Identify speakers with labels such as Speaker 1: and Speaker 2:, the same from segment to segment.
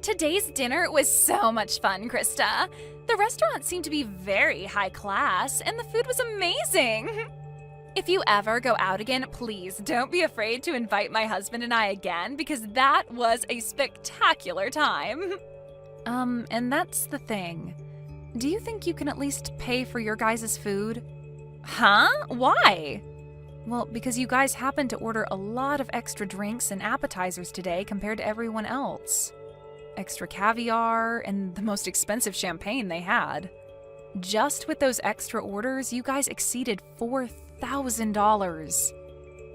Speaker 1: Today's dinner was so much fun, Krista. The restaurant seemed to be very high class, and the food was amazing. If you ever go out again, please don't be afraid to invite my husband and I again, because that was a spectacular time. And that's the thing. Do you think you can at least pay for your guys' food? Huh? Why? Well, because you guys happened to order a lot of extra drinks and appetizers today compared to everyone else. Extra caviar and the most expensive champagne they had. Just with those extra orders, you guys exceeded $4,000.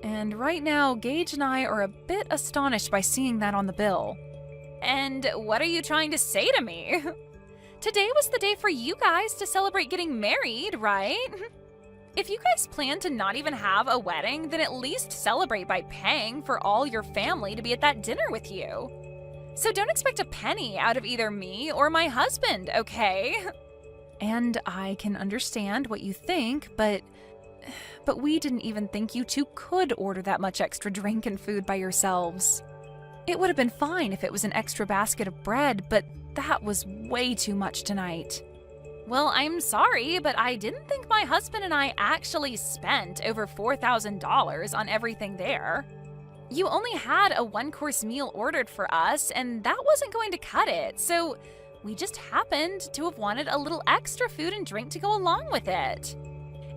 Speaker 1: And right now, Gage and I are a bit astonished by seeing that on the bill. And what are you trying to say to me? Today was the day for you guys to celebrate getting married, right? If you guys plan to not even have a wedding, then at least celebrate by paying for all your family to be at that dinner with you. So don't expect a penny out of either me or my husband, okay? And I can understand what you think, but we didn't even think you two could order that much extra drink and food by yourselves. It would have been fine if it was an extra basket of bread, but that was way too much tonight. Well, I'm sorry, but I didn't think my husband and I actually spent over $4,000 on everything there. You only had a one-course meal ordered for us, and that wasn't going to cut it, so we just happened to have wanted a little extra food and drink to go along with it.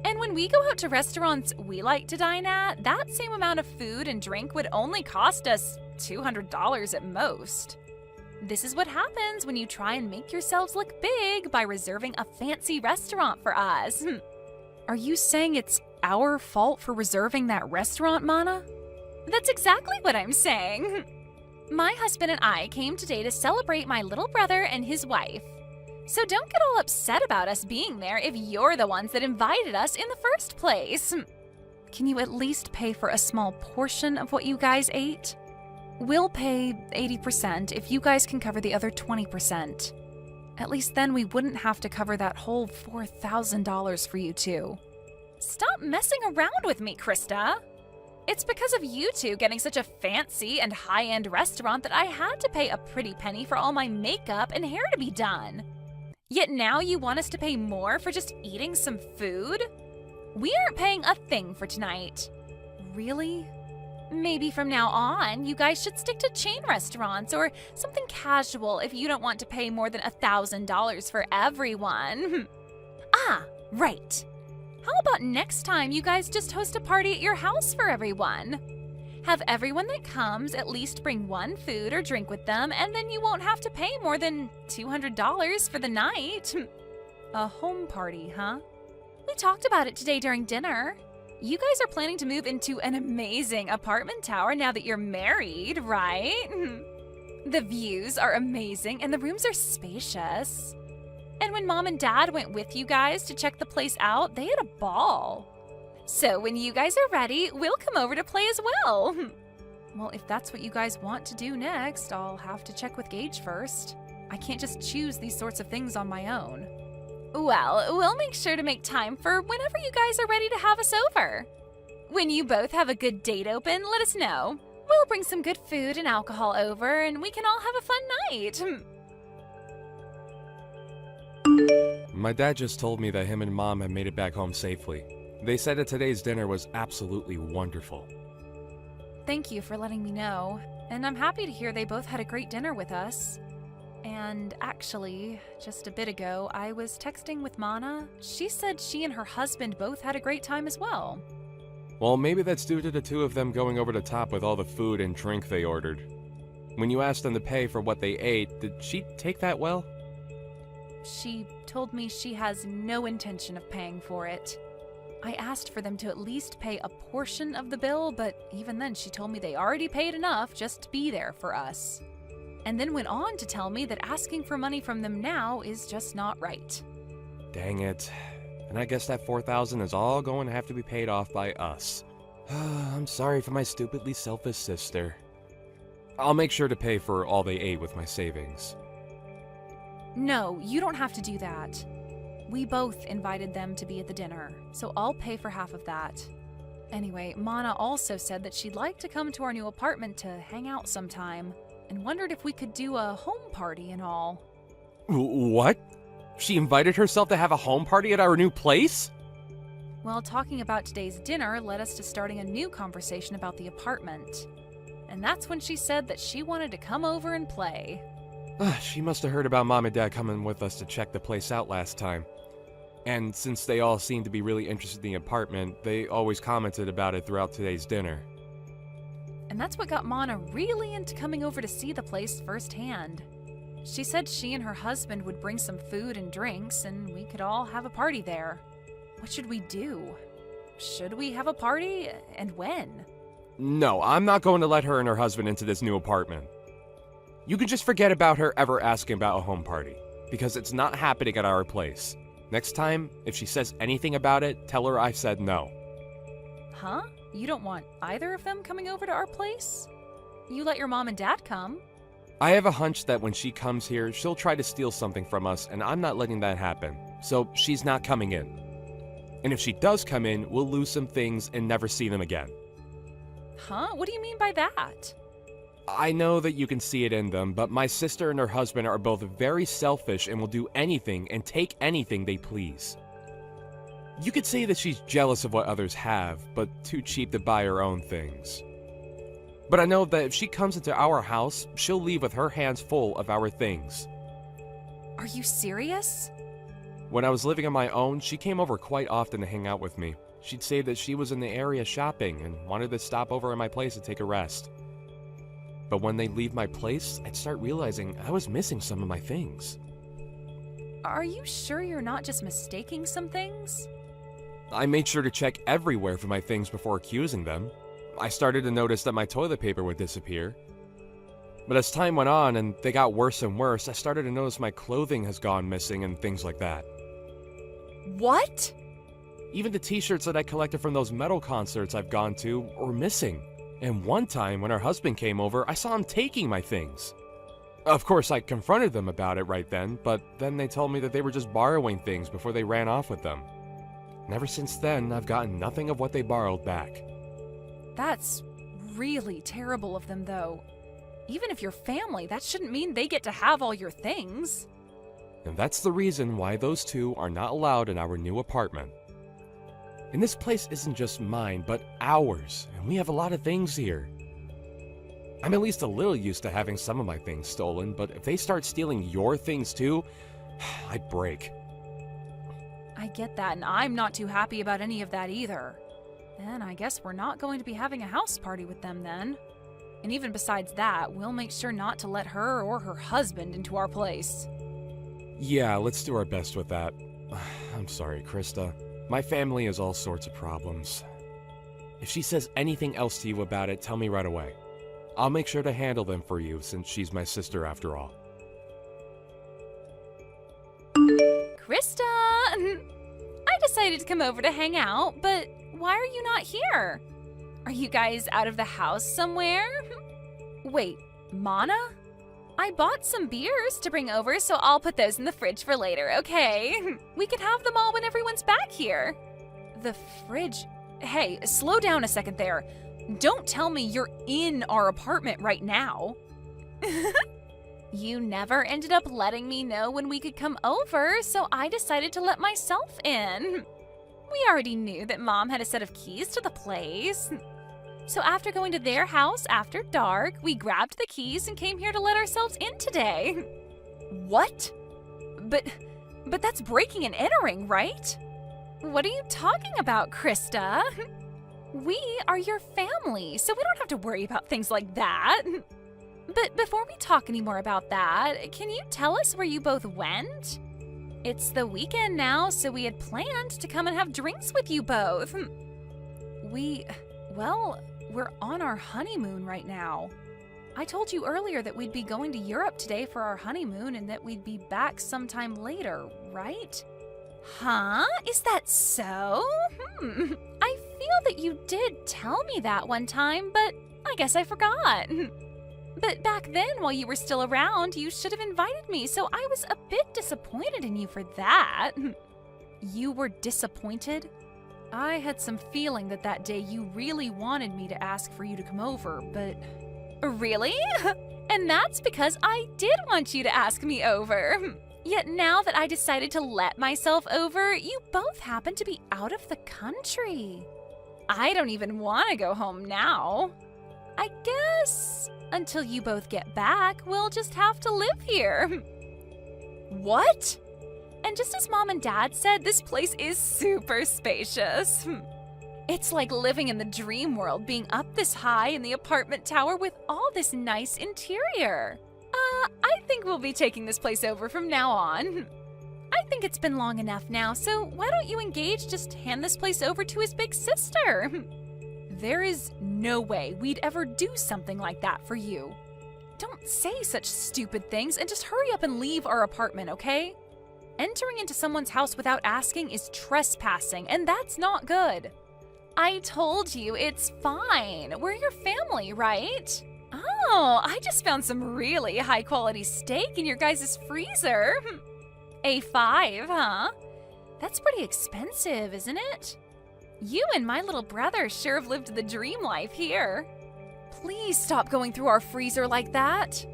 Speaker 1: And when we go out to restaurants we like to dine at, that same amount of food and drink would only cost us $200 at most. This is what happens when you try and make yourselves look big by reserving a fancy restaurant for us. Are you saying it's our fault for reserving that restaurant, Mana? That's exactly what I'm saying. My husband and I came today to celebrate my little brother and his wife. So don't get all upset about us being there if you're the ones that invited us in the first place. Can you at least pay for a small portion of what you guys ate? We'll pay 80% if you guys can cover the other 20%. At least then we wouldn't have to cover that whole $4,000 for you two. Stop messing around with me, Krista. It's because of you two getting such a fancy and high-end restaurant that I had to pay a pretty penny for all my makeup and hair to be done. Yet now you want us to pay more for just eating some food? We aren't paying a thing for tonight. Really? Maybe from now on, you guys should stick to chain restaurants or something casual if you don't want to pay more than $1,000 for everyone. Ah, right. How about next time you guys just host a party at your house for everyone? Have everyone that comes at least bring one food or drink with them, and then you won't have to pay more than $200 for the night. A home party, huh? We talked about it today during dinner. You guys are planning to move into an amazing apartment tower now that you're married, right? The views are amazing and the rooms are spacious. And when Mom and Dad went with you guys to check the place out, they had a ball. So when you guys are ready, we'll come over to play as well. Well, if that's what you guys want to do next, I'll have to check with Gage first. I can't just choose these sorts of things on my own. Well, we'll make sure to make time for whenever you guys are ready to have us over. When you both have a good date open, let us know. We'll bring some good food and alcohol over, and we can all have a fun night.
Speaker 2: My dad just told me that him and Mom have made it back home safely. They said that today's dinner was absolutely wonderful.
Speaker 1: Thank you for letting me know, and I'm happy to hear they both had a great dinner with us. And actually, just a bit ago, I was texting with Mana. She said she and her husband both had a great time as well.
Speaker 2: Well, maybe that's due to the two of them going over the top with all the food and drink they ordered. When you asked them to pay for what they ate, did she take that well?
Speaker 1: She told me she has no intention of paying for it. I asked for them to at least pay a portion of the bill, but even then she told me they already paid enough just to be there for us. And then went on to tell me that asking for money from them now is just not right.
Speaker 2: Dang it. And I guess that $4,000 is all going to have to be paid off by us. I'm sorry for my stupidly selfish sister. I'll make sure to pay for all they ate with my savings.
Speaker 1: No, you don't have to do that. We both invited them to be at the dinner, so I'll pay for half of that. Anyway, Mana also said that she'd like to come to our new apartment to hang out sometime, and wondered if we could do a home party and all.
Speaker 2: What? She invited herself to have a home party at our new place?
Speaker 1: Well, talking about today's dinner led us to starting a new conversation about the apartment. And that's when she said that she wanted to come over and play.
Speaker 2: She must have heard about Mom and Dad coming with us to check the place out last time. And since they all seemed to be really interested in the apartment, they always commented about it throughout today's dinner.
Speaker 1: And that's what got Mana really into coming over to see the place firsthand. She said she and her husband would bring some food and drinks, and we could all have a party there. What should we do? Should we have a party? And when?
Speaker 2: No, I'm not going to let her and her husband into this new apartment. You can just forget about her ever asking about a home party, because it's not happening at our place. Next time, if she says anything about it, tell her I said no.
Speaker 1: Huh? You don't want either of them coming over to our place? You let your mom and dad come.
Speaker 2: I have a hunch that when she comes here, she'll try to steal something from us, and I'm not letting that happen. So she's not coming in. And if she does come in, we'll lose some things and never see them again.
Speaker 1: Huh? What do you mean by that?
Speaker 2: I know that you can see it in them, but my sister and her husband are both very selfish and will do anything and take anything they please. You could say that she's jealous of what others have, but too cheap to buy her own things. But I know that if she comes into our house, she'll leave with her hands full of our things.
Speaker 1: Are you serious?
Speaker 2: When I was living on my own, she came over quite often to hang out with me. She'd say that she was in the area shopping and wanted to stop over at my place to take a rest. But when they'd leave my place, I'd start realizing I was missing some of my things.
Speaker 1: Are you sure you're not just mistaking some things?
Speaker 2: I made sure to check everywhere for my things before accusing them. I started to notice that my toilet paper would disappear. But as time went on and they got worse and worse, I started to notice my clothing has gone missing and things like that.
Speaker 1: What?
Speaker 2: Even the t-shirts that I collected from those metal concerts I've gone to were missing. And one time when her husband came over, I saw him taking my things. Of course, I confronted them about it right then, but then they told me that they were just borrowing things before they ran off with them. And ever since then, I've gotten nothing of what they borrowed back.
Speaker 1: That's really terrible of them, though. Even if you're family, that shouldn't mean they get to have all your things.
Speaker 2: And that's the reason why those two are not allowed in our new apartment. And this place isn't just mine, but ours, and we have a lot of things here. I'm at least a little used to having some of my things stolen, but if they start stealing your things too, I'd break.
Speaker 1: I get that, and I'm not too happy about any of that either. Then I guess we're not going to be having a house party with them then. And even besides that, we'll make sure not to let her or her husband into our place.
Speaker 2: Yeah, let's do our best with that. I'm sorry, Krista. My family has all sorts of problems. If she says anything else to you about it, tell me right away. I'll make sure to handle them for you since she's my sister after all.
Speaker 1: Krista! I decided to come over to hang out, but why are you not here? Are you guys out of the house somewhere? Wait, Mana? I bought some beers to bring over, so I'll put those in the fridge for later, okay? We can have them all when everyone's back here. The fridge? Hey, slow down a second there. Don't tell me you're in our apartment right now. You never ended up letting me know when we could come over, so I decided to let myself in. We already knew that Mom had a set of keys to the place. So after going to their house after dark, we grabbed the keys and came here to let ourselves in today. What? But that's breaking and entering, right? What are you talking about, Krista? We are your family, so we don't have to worry about things like that. But before we talk any more about that, can you tell us where you both went? It's the weekend now, so we had planned to come and have drinks with you both. We're on our honeymoon right now. I told you earlier that we'd be going to Europe today for our honeymoon and that we'd be back sometime later, right? Huh? Is that so? I feel that you did tell me that one time, but I guess I forgot. But back then, while you were still around, you should have invited me, so I was a bit disappointed in you for that. You were disappointed? I had some feeling that day you really wanted me to ask for you to come over, but... Really? And that's because I did want you to ask me over. Yet now that I decided to let myself over, you both happen to be out of the country. I don't even want to go home now. I guess until you both get back, we'll just have to live here. What? And just as Mom and Dad said, this place is super spacious. It's like living in the dream world, being up this high in the apartment tower with all this nice interior. I think we'll be taking this place over from now on. I think it's been long enough now, so why don't you and Gage just hand this place over to his big sister? There is no way we'd ever do something like that for you. Don't say such stupid things and just hurry up and leave our apartment, okay? Entering into someone's house without asking is trespassing, and that's not good. I told you, it's fine. We're your family, right? Oh, I just found some really high-quality steak in your guys' freezer. A5, huh? That's pretty expensive, isn't it? You and my little brother sure have lived the dream life here. Please stop going through our freezer like that.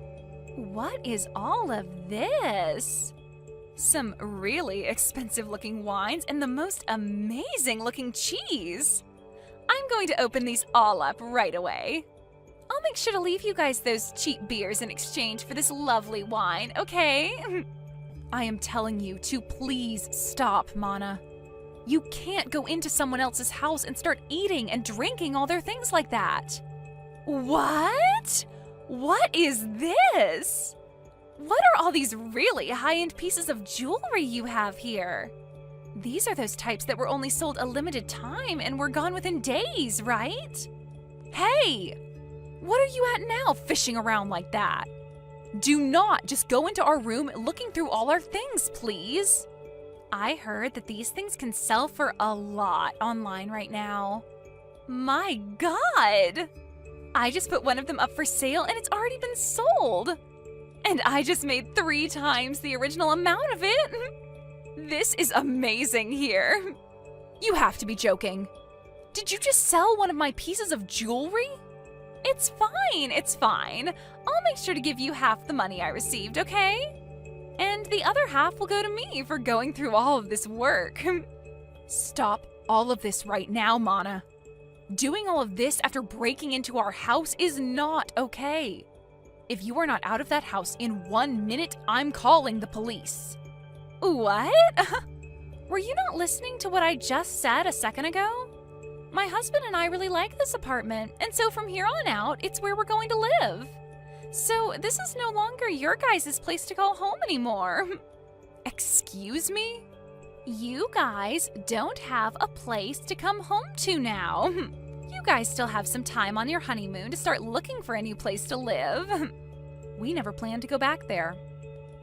Speaker 1: What is all of this? Some really expensive-looking wines and the most amazing-looking cheese. I'm going to open these all up right away. I'll make sure to leave you guys those cheap beers in exchange for this lovely wine, okay? I am telling you to please stop, Mana. You can't go into someone else's house and start eating and drinking all their things like that. What? What is this? What are all these really high-end pieces of jewelry you have here? These are those types that were only sold a limited time and were gone within days, right? Hey! What are you at now, fishing around like that? Do not just go into our room looking through all our things, please. I heard that these things can sell for a lot online right now. My God! I just put one of them up for sale and it's already been sold. And I just made 3 times the original amount of it. This is amazing here. You have to be joking. Did you just sell one of my pieces of jewelry? It's fine, it's fine. I'll make sure to give you half the money I received, okay? And the other half will go to me for going through all of this work. Stop all of this right now, Mana. Doing all of this after breaking into our house is not okay. If you are not out of that house in 1 minute, I'm calling the police. What? Were you not listening to what I just said a second ago? My husband and I really like this apartment, and so from here on out, it's where we're going to live. So this is no longer your guys' place to call home anymore. Excuse me? You guys don't have a place to come home to now. You guys still have some time on your honeymoon to start looking for a new place to live. We never planned to go back there.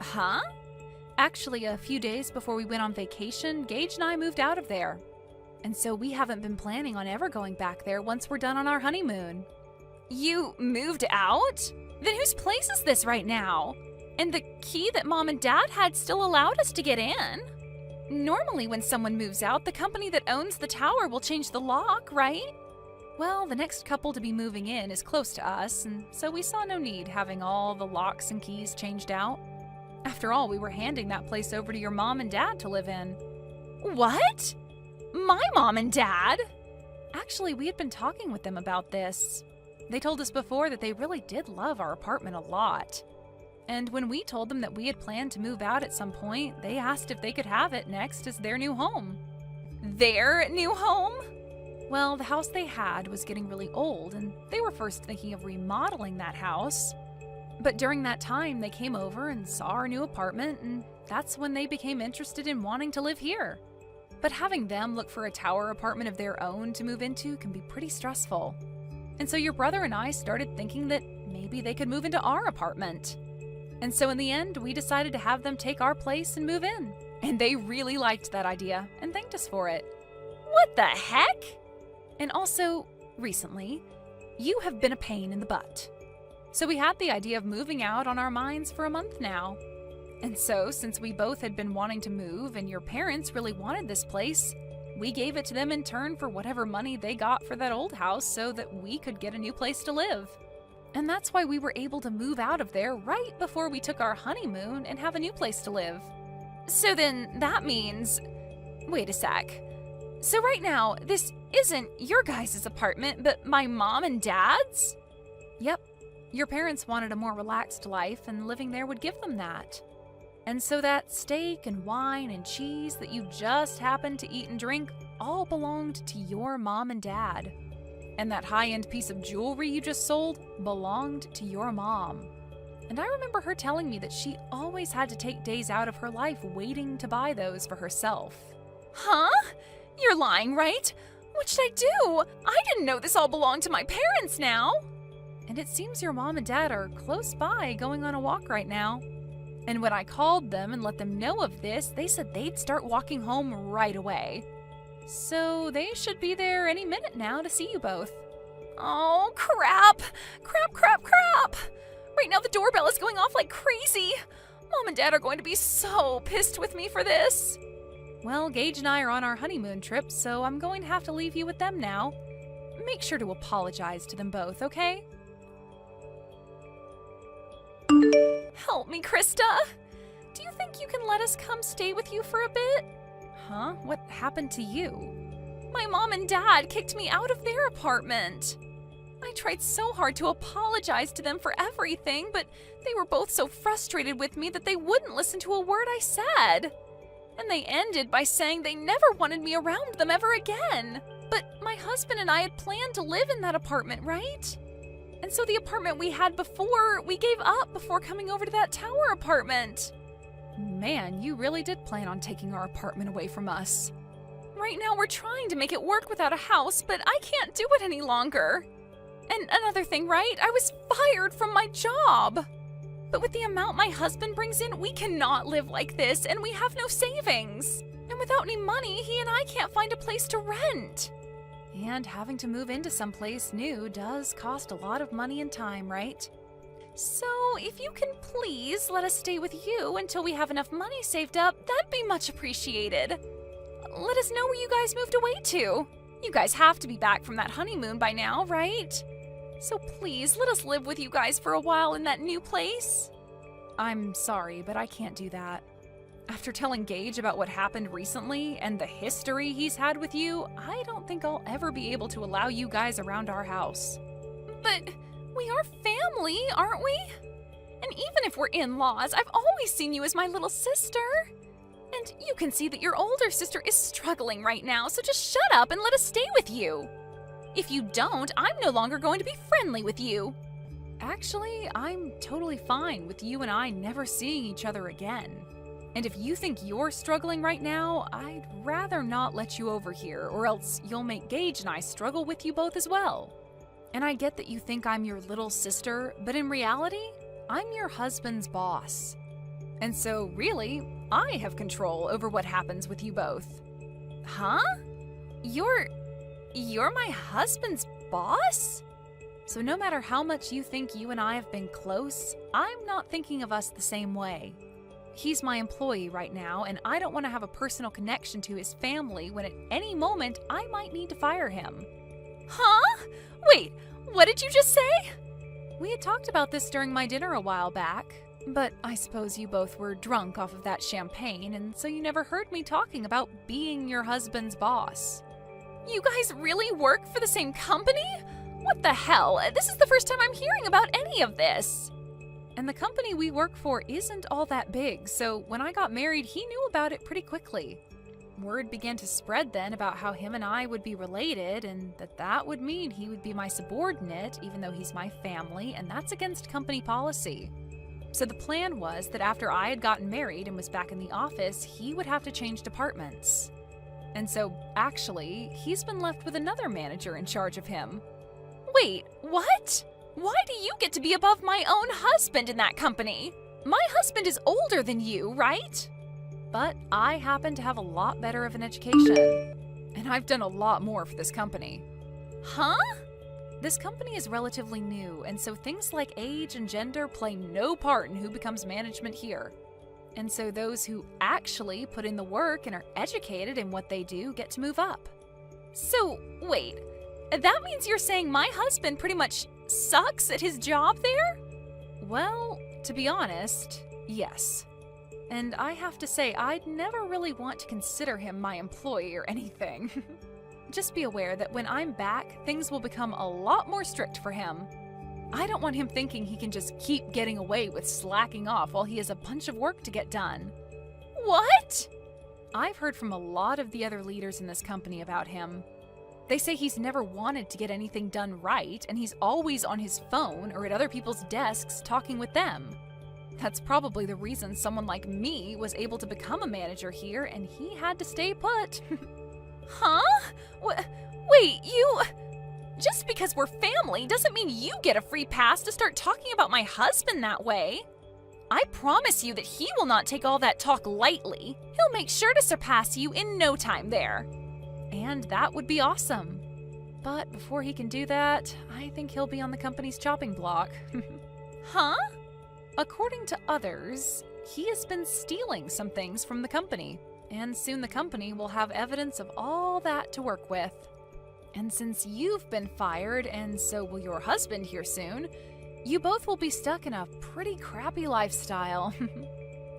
Speaker 1: Huh? Actually, a few days before we went on vacation, Gage and I moved out of there. And so we haven't been planning on ever going back there once we're done on our honeymoon. You moved out? Then whose place is this right now? And the key that Mom and Dad had still allowed us to get in. Normally when someone moves out, the company that owns the tower will change the lock, right? Well, the next couple to be moving in is close to us, and so we saw no need having all the locks and keys changed out. After all, we were handing that place over to your mom and dad to live in. What? My mom and dad? Actually, we had been talking with them about this. They told us before that they really did love our apartment a lot. And when we told them that we had planned to move out at some point, they asked if they could have it next as their new home. Their new home? Well, the house they had was getting really old, and they were first thinking of remodeling that house. But during that time, they came over and saw our new apartment, and that's when they became interested in wanting to live here. But having them look for a tower apartment of their own to move into can be pretty stressful. And so your brother and I started thinking that maybe they could move into our apartment. And so in the end, we decided to have them take our place and move in. And they really liked that idea and thanked us for it. What the heck? And also, recently, you have been a pain in the butt. So we had the idea of moving out on our minds for a month now. And so, since we both had been wanting to move and your parents really wanted this place, we gave it to them in turn for whatever money they got for that old house so that we could get a new place to live. And that's why we were able to move out of there right before we took our honeymoon and have a new place to live. So then that means... Wait a sec. So right now, this isn't your guys' apartment, but my mom and dad's? Yep. Your parents wanted a more relaxed life, and living there would give them that. And so that steak and wine and cheese that you just happened to eat and drink all belonged to your mom and dad. And that high-end piece of jewelry you just sold belonged to your mom. And I remember her telling me that she always had to take days out of her life waiting to buy those for herself. Huh? You're lying, right? What should I do? I didn't know this all belonged to my parents now. And it seems your mom and dad are close by going on a walk right now. And when I called them and let them know of this, they said they'd start walking home right away. So they should be there any minute now to see you both. Oh, crap! Crap, crap, crap! Right now the doorbell is going off like crazy. Mom and Dad are going to be so pissed with me for this. Well, Gage and I are on our honeymoon trip, so I'm going to have to leave you with them now. Make sure to apologize to them both, okay? Help me, Krista! Do you think you can let us come stay with you for a bit? Huh? What happened to you? My mom and dad kicked me out of their apartment. I tried so hard to apologize to them for everything, but they were both so frustrated with me that they wouldn't listen to a word I said. And they ended by saying they never wanted me around them ever again. But my husband and I had planned to live in that apartment, right? And so the apartment we had before, we gave up before coming over to that tower apartment. Man, you really did plan on taking our apartment away from us. Right now we're trying to make it work without a house, but I can't do it any longer. And another thing, right? I was fired from my job. But with the amount my husband brings in, we cannot live like this, and we have no savings. And without any money, he and I can't find a place to rent. And having to move into someplace new does cost a lot of money and time, right? So if you can please let us stay with you until we have enough money saved up, that'd be much appreciated. Let us know where you guys moved away to. You guys have to be back from that honeymoon by now, right? So please, let us live with you guys for a while in that new place. I'm sorry, but I can't do that. After telling Gage about what happened recently and the history he's had with you, I don't think I'll ever be able to allow you guys around our house. But we are family, aren't we? And even if we're in-laws, I've always seen you as my little sister. And you can see that your older sister is struggling right now, so just shut up and let us stay with you. If you don't, I'm no longer going to be friendly with you. Actually, I'm totally fine with you and I never seeing each other again. And if you think you're struggling right now, I'd rather not let you over here, or else you'll make Gage and I struggle with you both as well. And I get that you think I'm your little sister, but in reality, I'm your husband's boss. And so, really, I have control over what happens with you both. Huh? You're my husband's boss? So no matter how much you think you and I have been close, I'm not thinking of us the same way. He's my employee right now, and I don't want to have a personal connection to his family when at any moment I might need to fire him. Huh? Wait, what did you just say? We had talked about this during my dinner a while back, but I suppose you both were drunk off of that champagne, and so you never heard me talking about being your husband's boss. You guys really work for the same company? What the hell? This is the first time I'm hearing about any of this. And the company we work for isn't all that big, so when I got married, he knew about it pretty quickly. Word began to spread then about how him and I would be related, and that would mean he would be my subordinate, even though he's my family, and that's against company policy. So the plan was that after I had gotten married and was back in the office, he would have to change departments. And so, actually, he's been left with another manager in charge of him. Wait, what? Why do you get to be above my own husband in that company? My husband is older than you, right? But I happen to have a lot better of an education. And I've done a lot more for this company. Huh? This company is relatively new, and so things like age and gender play no part in who becomes management here. And so those who actually put in the work and are educated in what they do get to move up. So, wait, that means you're saying my husband pretty much sucks at his job there? Well, to be honest, yes. And I have to say, I'd never really want to consider him my employee or anything. Just be aware that when I'm back, things will become a lot more strict for him. I don't want him thinking he can just keep getting away with slacking off while he has a bunch of work to get done. What? I've heard from a lot of the other leaders in this company about him. They say he's never wanted to get anything done right, and he's always on his phone or at other people's desks talking with them. That's probably the reason someone like me was able to become a manager here, and he had to stay put. Huh? Wait, you... Just because we're family doesn't mean you get a free pass to start talking about my husband that way. I promise you that he will not take all that talk lightly. He'll make sure to surpass you in no time there. And that would be awesome. But before he can do that, I think he'll be on the company's chopping block. Huh? According to others, he has been stealing some things from the company, and soon the company will have evidence of all that to work with. And since you've been fired, and so will your husband here soon, you both will be stuck in a pretty crappy lifestyle.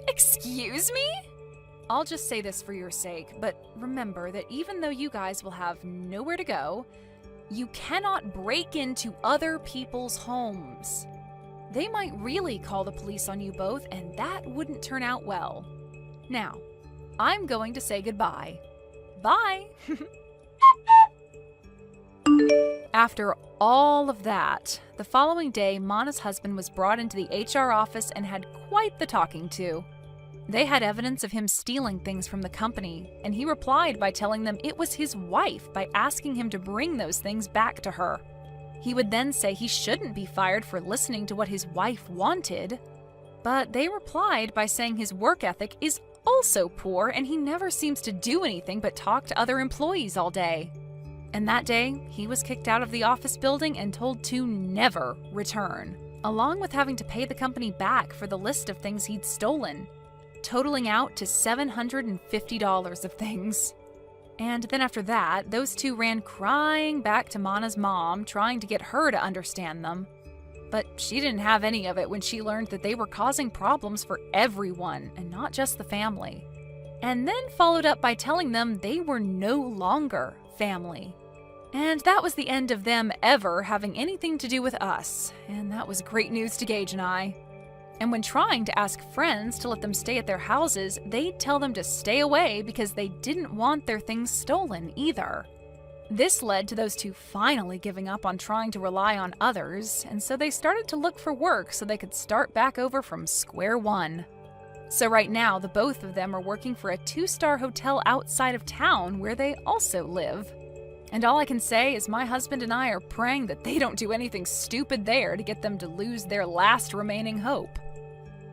Speaker 1: Excuse me? I'll just say this for your sake, but remember that even though you guys will have nowhere to go, you cannot break into other people's homes. They might really call the police on you both, and that wouldn't turn out well. Now, I'm going to say goodbye. Bye! After all of that, the following day, Mana's husband was brought into the HR office and had quite the talking to. They had evidence of him stealing things from the company, and he replied by telling them it was his wife by asking him to bring those things back to her. He would then say he shouldn't be fired for listening to what his wife wanted, but they replied by saying his work ethic is also poor and he never seems to do anything but talk to other employees all day. And that day, he was kicked out of the office building and told to never return, along with having to pay the company back for the list of things he'd stolen, totaling out to $750 of things. And then after that, those two ran crying back to Mana's mom, trying to get her to understand them. But she didn't have any of it when she learned that they were causing problems for everyone, and not just the family. And then followed up by telling them they were no longer family. And that was the end of them ever having anything to do with us, and that was great news to Gage and I. And when trying to ask friends to let them stay at their houses, they'd tell them to stay away because they didn't want their things stolen either. This led to those two finally giving up on trying to rely on others, and so they started to look for work so they could start back over from square one. So right now, the both of them are working for a 2-star hotel outside of town where they also live. And all I can say is my husband and I are praying that they don't do anything stupid there to get them to lose their last remaining hope.